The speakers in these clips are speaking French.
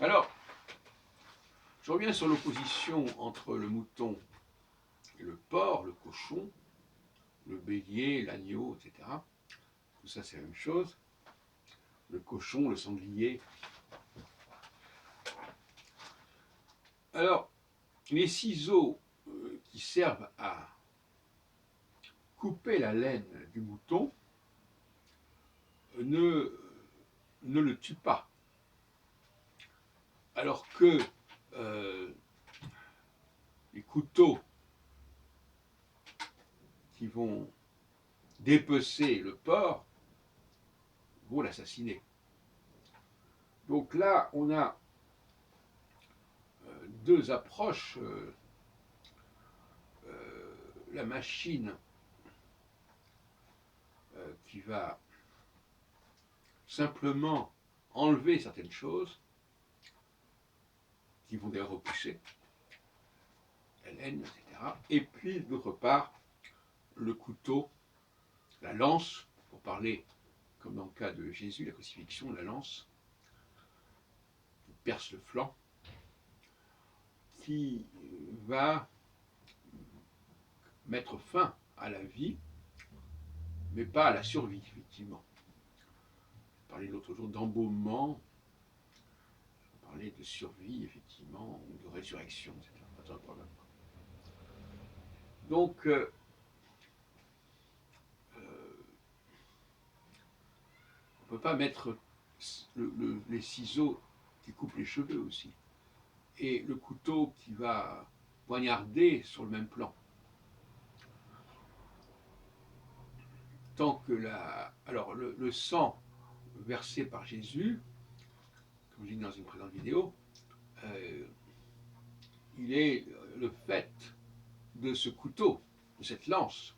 Alors, je reviens sur l'opposition entre le mouton et le porc, le cochon, le bélier, l'agneau, etc. Tout ça, c'est la même chose. Le cochon, le sanglier. Alors, les ciseaux qui servent à couper la laine du mouton ne le tuent pas. Alors que les couteaux qui vont dépecer le porc vont l'assassiner. Donc là, on a deux approches. La machine qui va simplement enlever certaines choses, qui vont d'ailleurs repousser la laine, etc. Et puis, d'autre part, le couteau, la lance, pour parler, comme dans le cas de Jésus, la crucifixion, la lance, qui perce le flanc, qui va mettre fin à la vie, mais pas à la survie, effectivement. Je parlais l'autre jour d'embaumement, je parlais de survie, effectivement, ou de résurrection, etc. Pas de problème. Donc, on ne peut pas mettre les ciseaux qui coupent les cheveux aussi, et le couteau qui va poignarder sur le même plan. Tant que alors le sang versé par Jésus, comme je l'ai dit dans une précédente vidéo, il est le fait de ce couteau, de cette lance,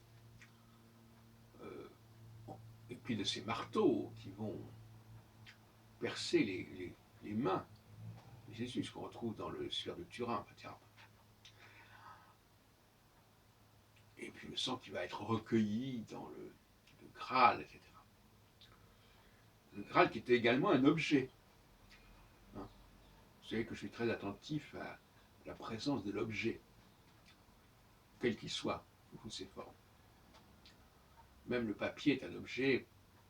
et puis de ces marteaux qui vont percer les mains de Jésus, ce qu'on retrouve dans le suaire de Turin, etc. Et puis le sang qui va être recueilli dans le Graal, etc. Le Graal qui était également un objet. Vous savez que je suis très attentif à la présence de l'objet, quel qu'il soit, sous toutes ses formes. Même le papier est un objet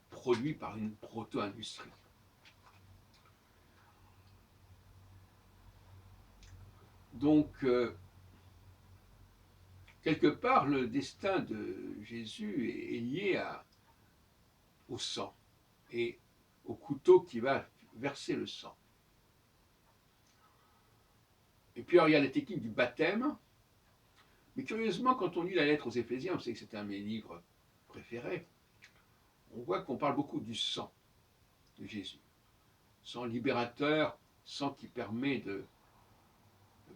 produit par une proto-industrie. Donc, quelque part, le destin de Jésus est lié au sang et au couteau qui va verser le sang. Et puis, alors, il y a la technique du baptême. Mais curieusement, quand on lit la lettre aux Éphésiens, vous savez que c'est un de mes livres préférés, on voit qu'on parle beaucoup du sang de Jésus. Sang libérateur, sang qui permet de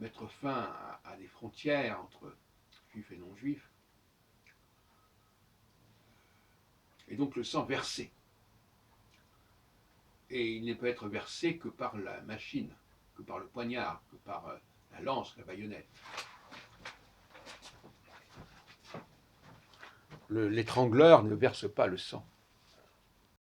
mettre fin à des frontières entre juifs et non-juifs. Et donc le sang versé. Et il ne peut être versé que par la machine, que par le poignard, que par la lance, la baïonnette. L'étrangleur ne verse pas le sang.